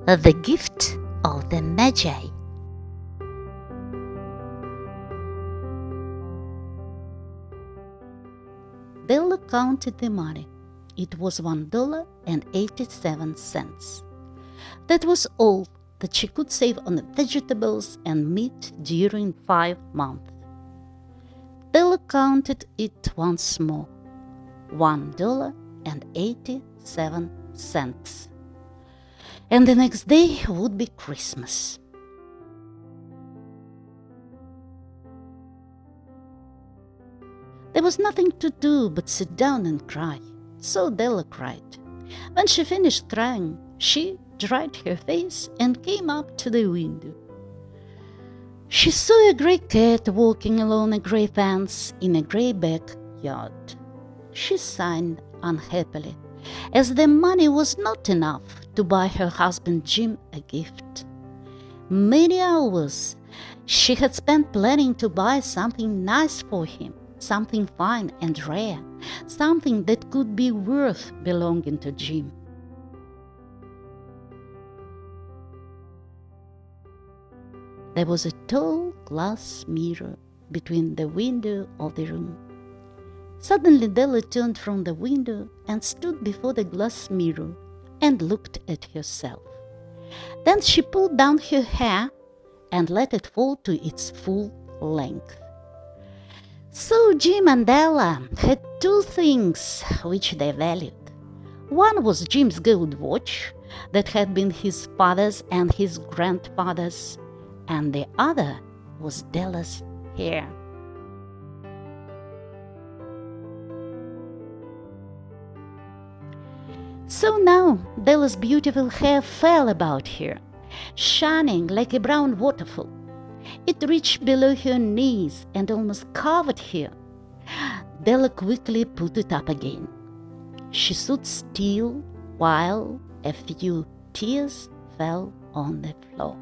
The Gift of the Magi. Della counted the money. It was $1.87. That was all that she could save on vegetables and meat during 5 months. Della counted it once more. $1.87. And the next day would be Christmas. There was nothing to do but sit down and cry, so Della cried. When she finished crying, she dried her face and came up to the window. She saw a grey cat walking along a grey fence in a grey backyard. She sighed unhappily, as the money was not enough to buy her husband Jim a gift. Many hours she had spent planning to buy something nice for him, something fine and rare, something that could be worth belonging to Jim. There was a tall glass mirror between the window of the room. Suddenly Della turned from the window and stood before the glass mirror and looked at herself. Then she pulled down her hair and let it fall to its full length. So Jim and Della had 2 things which they valued. One was Jim's gold watch that had been his father's and his grandfather's, and the other was Della's hair. So now Della's beautiful hair fell about her, shining like a brown waterfall. It reached below her knees and almost covered her. Della quickly put it up again. She stood still while a few tears fell on the floor.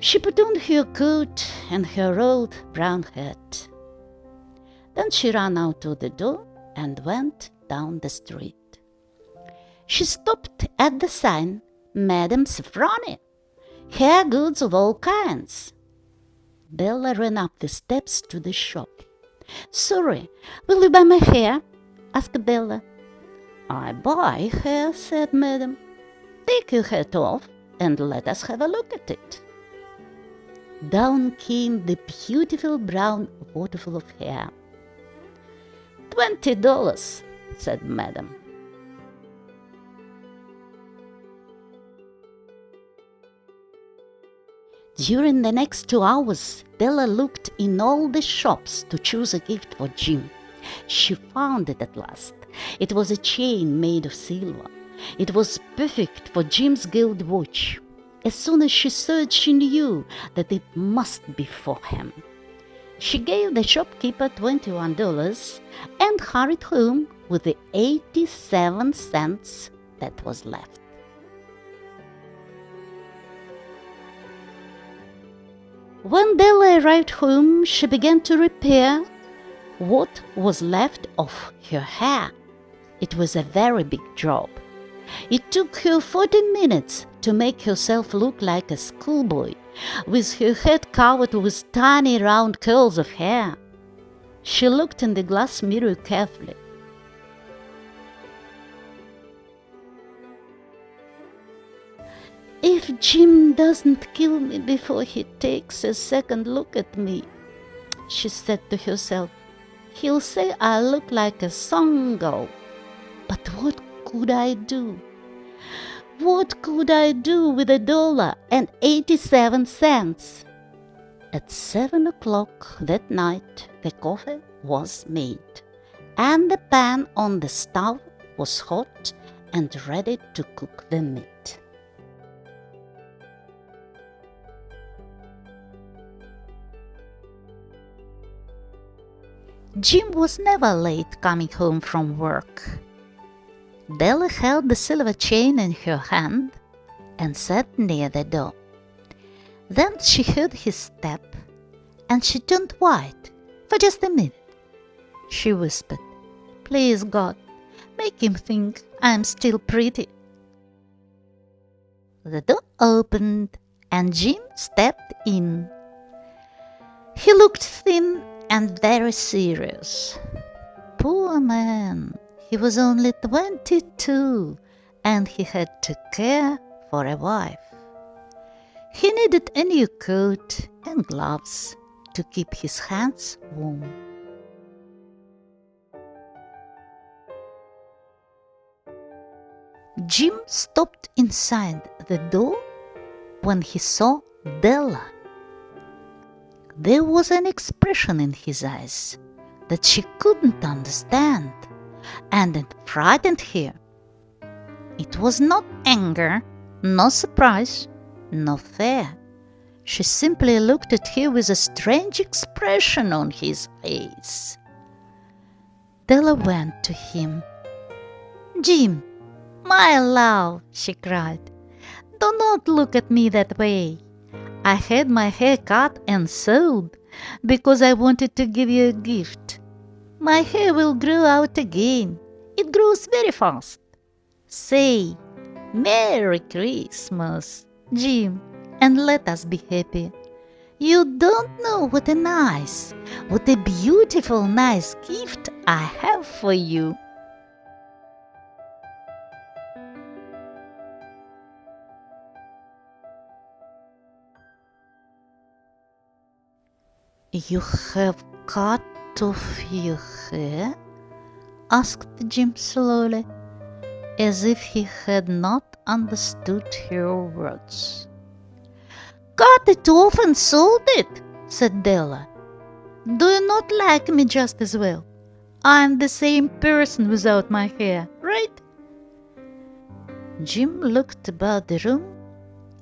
She put on her coat and her old brown hat. Then she ran out of the door and went down the street. She stopped at the sign, Madame Safroni, hair goods of all kinds. Della ran up the steps to the shop. "Sorry, will you buy my hair?" asked Della. "I buy hair," said Madame. "Take your hat off and let us have a look at it." Down came the beautiful brown waterfall of hair. $20, said Madame. During the next 2 hours, Della looked in all the shops to choose a gift for Jim. She found it at last. It was a chain made of silver. It was perfect for Jim's gold watch. As soon as she saw it, she knew that it must be for him. She gave the shopkeeper $21 and hurried home with the 87 cents that was left. When Della arrived home, she began to repair what was left of her hair. It was a very big job. It took her 40 minutes to make herself look like a schoolboy, with her head covered with tiny round curls of hair. She looked in the glass mirror carefully. "If Jim doesn't kill me before he takes a second look at me," she said to herself, "he'll say I look like a song girl. But what could I do? What could I do with $1.87? At 7 o'clock that night, the coffee was made, and the pan on the stove was hot and ready to cook the meat. Jim was never late coming home from work. Della held the silver chain in her hand and sat near the door. Then she heard his step, and she turned white For just a minute, she whispered. Please, God, make him think I'm still pretty. The door opened and Jim stepped in. He looked thin and very serious. Poor man, he was only 22 and he had to care for a wife. He needed a new coat and gloves to keep his hands warm. Jim stopped inside the door when he saw Della. There was an expression in his eyes that she couldn't understand, and it frightened her. It was not anger, no surprise, no fear. She simply looked at him with a strange expression on his face. Della went to him. "Jim, my love," she cried, "do not look at me that way. I had my hair cut and sewed because I wanted to give you a gift. My hair will grow out again. It grows very fast. Say, Merry Christmas, Jim, and let us be happy. You don't know what a beautiful, nice gift I have for you." "You have cut off your hair?" asked Jim slowly, as if he had not understood her words. "Cut it off and sold it," said Della. "Do you not like me just as well? I'm the same person without my hair, right?" Jim looked about the room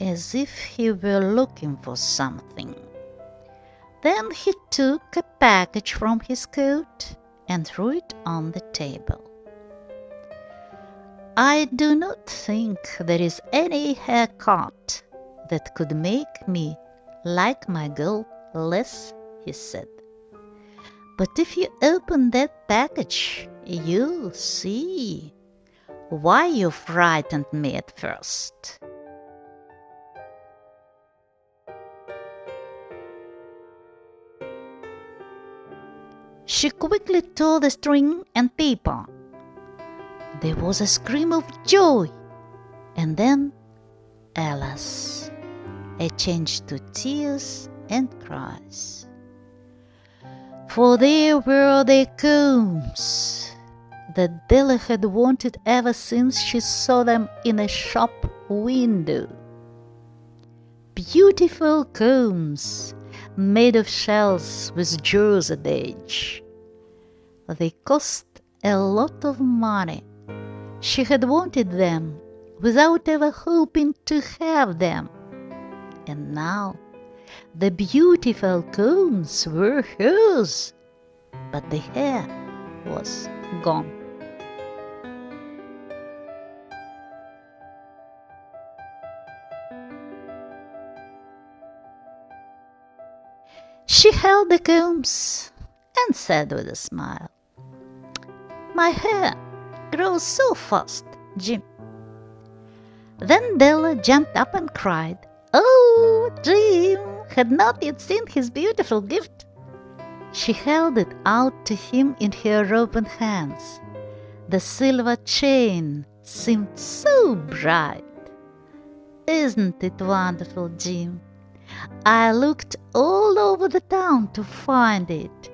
as if he were looking for something. Then he took a package from his coat and threw it on the table. "I do not think there is any haircut that could make me like my girl less," he said. "But if you open that package, you'll see why you frightened me at first." She quickly tore the string and paper. There was a scream of joy, and then, alas, a change to tears and cries. For there were the combs that Della had wanted ever since she saw them in a shop window. Beautiful combs made of shells with jewels at the edge. They cost a lot of money. She had wanted them without ever hoping to have them. And now the beautiful combs were hers, but the hair was gone. She held the combs and said with a smile, "My hair grows so fast, Jim." Then Della jumped up and cried, "Oh, Jim had not yet seen his beautiful gift." She held it out to him in her open hands. The silver chain seemed so bright. "Isn't it wonderful, Jim? I looked all over the town to find it.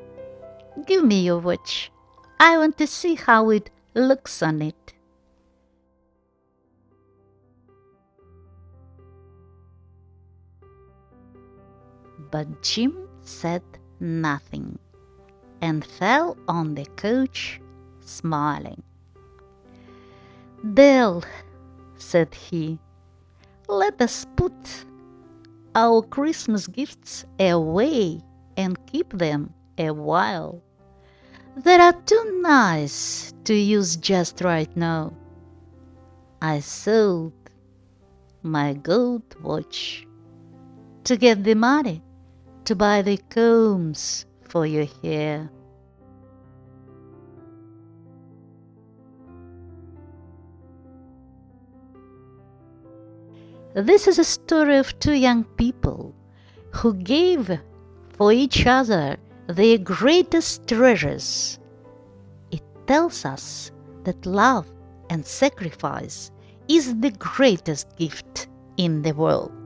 Give me your watch. I want to see how it looks on it." But Jim said nothing and fell on the couch, smiling. "Dell," said he, "let us put our Christmas gifts away and keep them a while. They are too nice to use just right now. I sold my gold watch to get the money to buy the combs for your hair. This is a story of two young people who gave for each other their greatest treasures. It tells us that love and sacrifice is the greatest gift in the world.